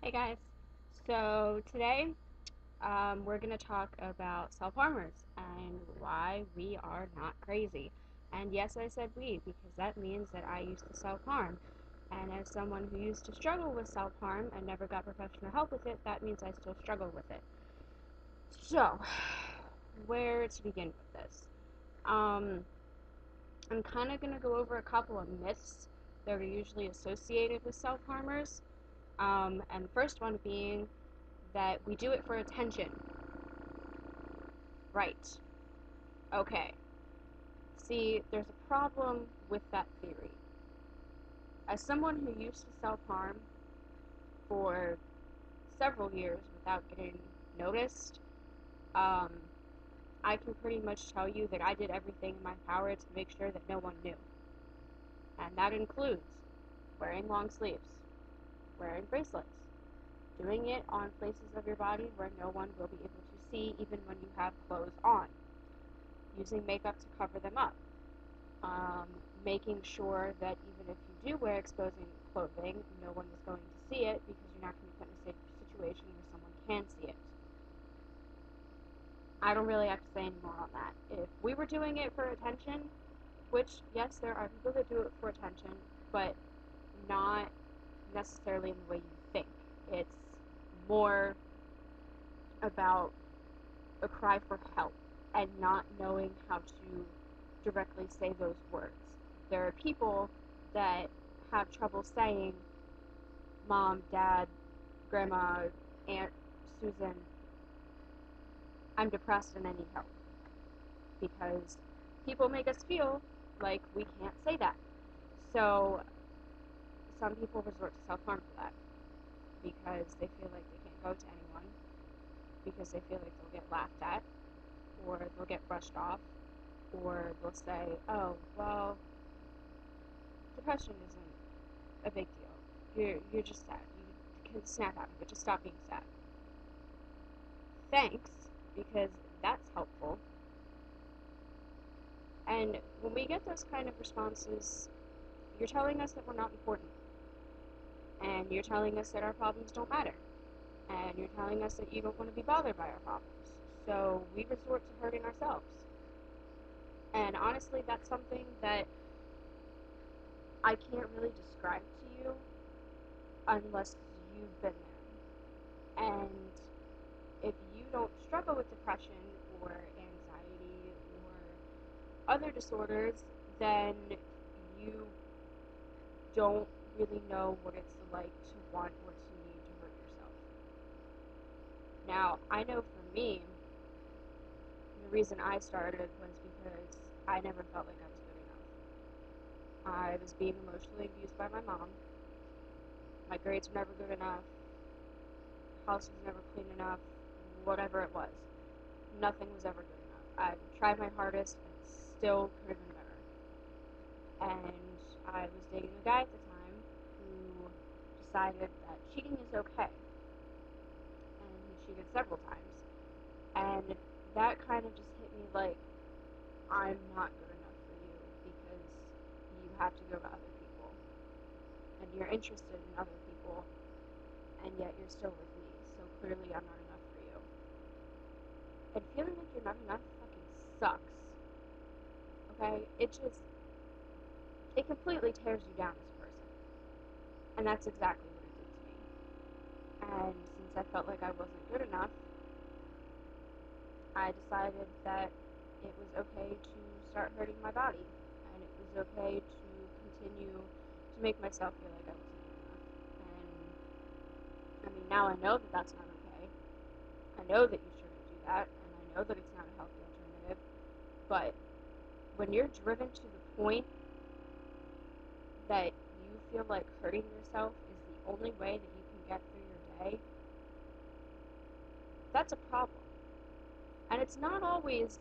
Hey guys. So today we're going to talk about self-harmers and why we are not crazy. And yes, I said we because that means that I used to self-harm. And as someone who used to struggle with self-harm and never got professional help with it, that means I still struggle with it. So, where to begin with this? Um, I'm kind of going to go over a couple of myths that are usually associated with self-harmers. And the first one being that we do it for attention. Right. Okay. See, there's a problem with that theory. As someone who used to self harm for several years without getting noticed, um, I can pretty much tell you that I did everything in my power to make sure that no one knew. And that includes wearing long sleeves, wearing bracelets, doing it on places of your body where no one will be able to see even when you have clothes on, using makeup to cover them up, making sure that even if you do wear exposing clothing, no one is going to see it because you're not going to be put in a safe situation where someone can see it. I don't really have to say any more on that. If we were doing it for attention, which, yes, there are people that do it for attention, but not necessarily in the way you think. It's more about a cry for help and not knowing how to directly say those words. There are people that have trouble saying mom, dad, grandma, aunt, Susan, I'm depressed and I need help. Because people make us feel like we can't say that. So some people resort to self-harm for that because they feel like they can't go to anyone because they feel like they'll get laughed at or they'll get brushed off or they'll say, oh, well, depression isn't a big deal. You're just sad. You can snap out of it. Just stop being sad. Thanks, because that's helpful. And when we get those kind of responses, you're telling us that we're not important. And you're telling us that our problems don't matter. And you're telling us that you don't want to be bothered by our problems. So we resort to hurting ourselves. And honestly, that's something that I can't really describe to you unless you've been there. And if you don't struggle with depression or anxiety or other disorders, then you don't really know what it's like to want or to need to hurt yourself. Now, I know for me, the reason I started was because I never felt like I was good enough. I was being emotionally abused by my mom. My grades were never good enough. House was never clean enough. Whatever it was. Nothing was ever good enough. I tried my hardest and it still could have been better. And I was dating a guy at the time who decided that cheating is okay. And he cheated several times. And that kind of just hit me like, I'm not good enough for you because you have to go to other people. And you're interested in other people, and yet you're still with me. So clearly I'm not enough for you. And feeling like you're not enough fucking sucks. Okay? It completely tears you down as a person. And that's exactly what it did to me. And since I felt like I wasn't good enough, I decided that it was okay to start hurting my body. And it was okay to continue to make myself feel like I wasn't good enough. And I mean, now I know that that's not okay. I know that you shouldn't do that, and I know that it's not a healthy alternative. But when you're driven to the point that you feel like hurting yourself is the only way that you can get through your day, that's a problem. And it's not always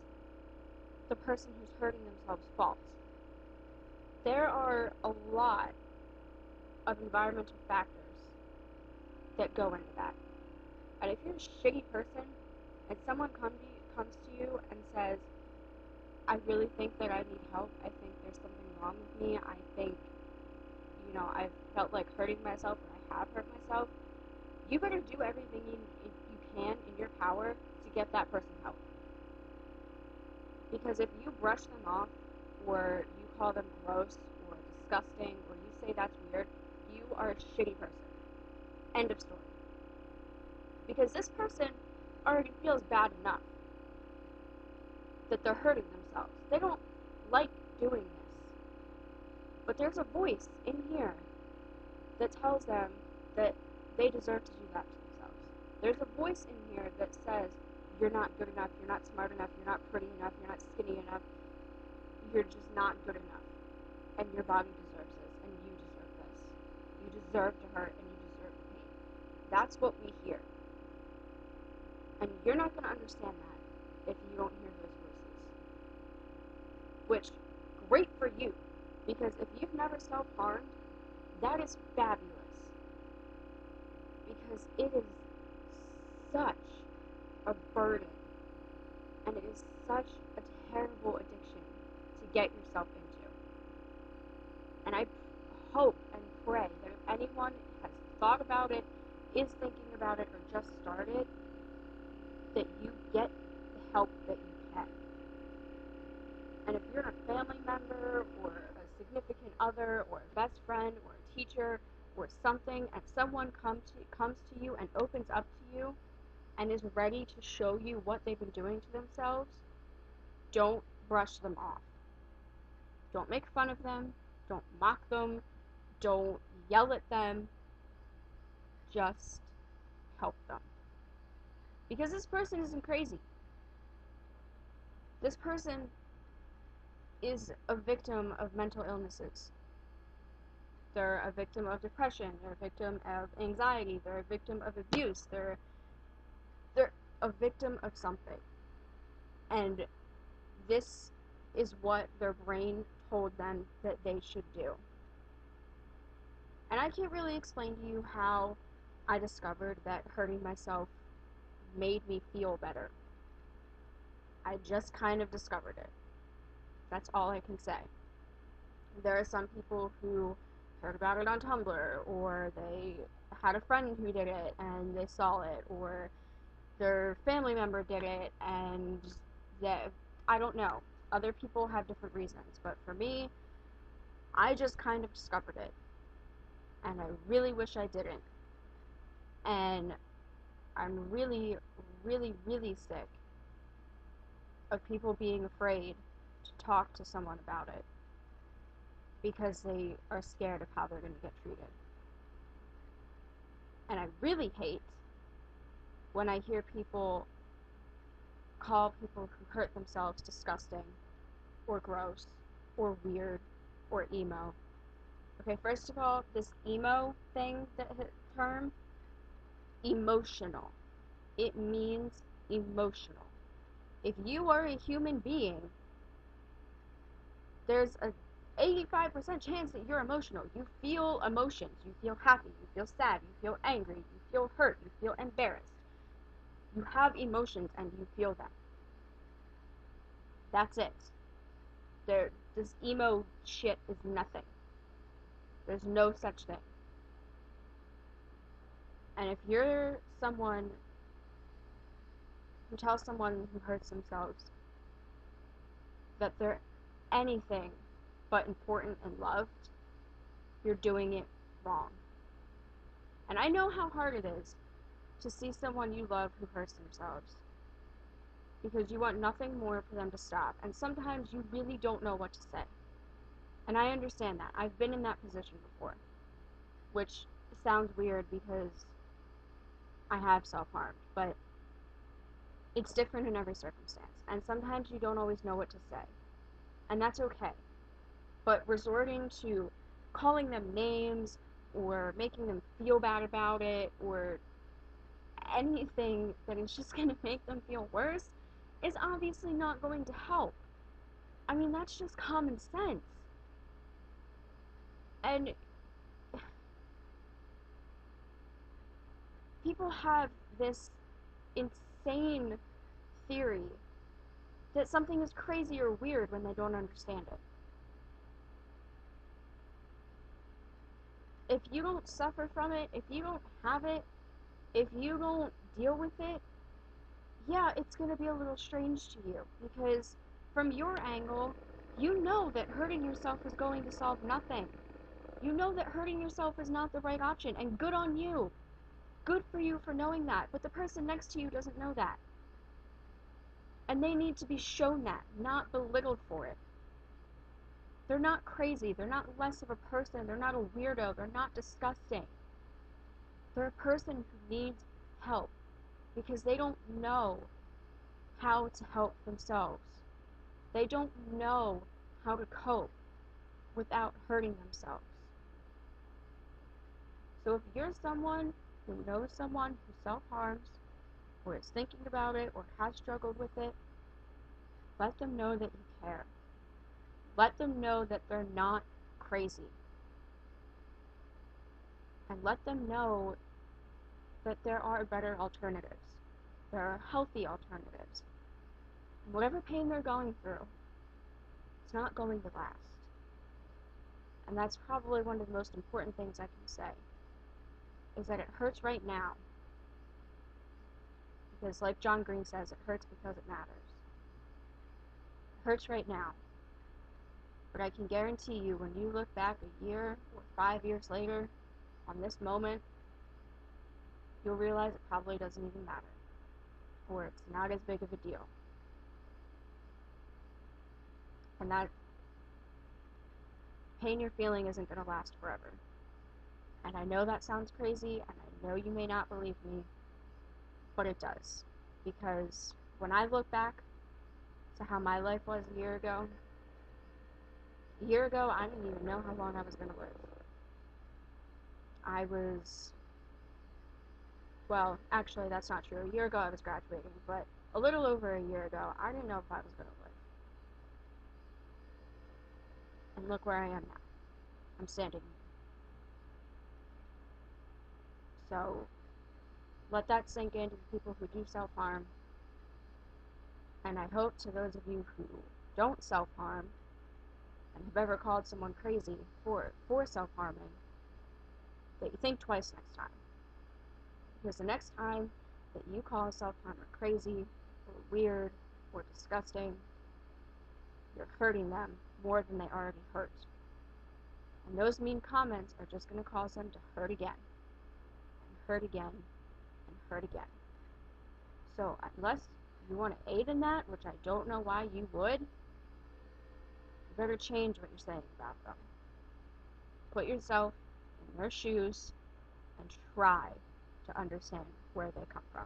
the person who's hurting themselves' fault. There are a lot of environmental factors that go into that. And if you're a shitty person and someone comes to you and says, I really think that I need help, I think there's something wrong with me, I think, I've felt like hurting myself and I have hurt myself, you better do everything you can in your power to get that person help. Because if you brush them off, or you call them gross, or disgusting, or you say that's weird, you are a shitty person. End of story. Because this person already feels bad enough that they're hurting themselves. They don't like doing this. But there's a voice in here that tells them that they deserve to do that to themselves. There's a voice in here that says, you're not good enough, you're not smart enough, you're not pretty enough, you're not skinny enough, you're just not good enough. And your body deserves this, and you deserve this. You deserve to hurt, and you deserve pain. That's what we hear. And you're not going to understand that if you don't hear those voices. Which, great for you, because if you've never self-harmed, that is fabulous. Because it is such a burden, and it is such a terrible addiction to get yourself into. And I hope and pray that if anyone has thought about it, is thinking about it, or just started, that you get the help that you can. And if you're a family member, or a significant other, or a best friend, or a teacher, or something, and someone comes to you and opens up to you, and is ready to show you what they've been doing to themselves, don't brush them off. Don't make fun of them. Don't mock them. Don't yell at them. Just help them. Because this person isn't crazy. This person is a victim of mental illnesses. They're a victim of depression. They're a victim of anxiety. They're a victim of abuse. They're a victim of something. And this is what their brain told them that they should do. And I can't really explain to you how I discovered that hurting myself made me feel better. I just kind of discovered it. That's all I can say. There are some people who heard about it on Tumblr, or they had a friend who did it and they saw it, or their family member did it, and that, I don't know. Other people have different reasons, but for me, I just kind of discovered it. And I really wish I didn't. And I'm really, really, really sick of people being afraid to talk to someone about it because they are scared of how they're going to get treated. And I really hate when I hear people call people who hurt themselves disgusting, or gross, or weird, or emo. Okay, first of all, this emo thing, term, emotional. It means emotional. If you are a human being, there's a 85% chance that you're emotional. You feel emotions. You feel happy. You feel sad. You feel angry. You feel hurt. You feel embarrassed. You have emotions and you feel them. That's it. This emo shit is nothing. There's no such thing. And if you're someone who tells someone who hurts themselves that they're anything but important and loved, you're doing it wrong. And I know how hard it is to see someone you love who hurts themselves, because you want nothing more for them to stop, and sometimes you really don't know what to say. And I understand that. I've been in that position before, which sounds weird because I have self-harmed, but it's different in every circumstance, and sometimes you don't always know what to say, and that's okay. But resorting to calling them names, or making them feel bad about it, or anything that is just going to make them feel worse, is obviously not going to help. I mean, that's just common sense. And people have this insane theory that something is crazy or weird when they don't understand it. If you don't suffer from it, if you don't have it, if you don't deal with it, yeah, it's going to be a little strange to you because from your angle, you know that hurting yourself is going to solve nothing. You know that hurting yourself is not the right option, and good on you. Good for you for knowing that, but the person next to you doesn't know that. And they need to be shown that, not belittled for it. They're not crazy, they're not less of a person, they're not a weirdo, they're not disgusting. They're a person who needs help because they don't know how to help themselves. They don't know how to cope without hurting themselves. So if you're someone who knows someone who self-harms, or is thinking about it, or has struggled with it, let them know that you care. Let them know that they're not crazy. And let them know that there are better alternatives. There are healthy alternatives. And whatever pain they're going through, it's not going to last. And that's probably one of the most important things I can say, is that it hurts right now. Because like John Green says, it hurts because it matters. It hurts right now. But I can guarantee you, when you look back a year or 5 years later on this moment, you'll realize it probably doesn't even matter. Or it's not as big of a deal. And that pain you're feeling isn't going to last forever. And I know that sounds crazy, and I know you may not believe me, but it does. Because when I look back to how my life was a year ago, I didn't even know how long I was going to live. Well, actually that's not true. A year ago I was graduating, but a little over a year ago, I didn't know if I was going to live. And look where I am now. I'm standing here. So, let that sink into the people who do self-harm. And I hope to those of you who don't self-harm, and have ever called someone crazy for self-harming, that you think twice next time. Because the next time that you call a self-harmer crazy, or weird, or disgusting, you're hurting them more than they already hurt. And those mean comments are just going to cause them to hurt again, and hurt again, and hurt again. So unless you want to aid in that, which I don't know why you would, you better change what you're saying about them. Put yourself in their shoes and try to understand where they come from.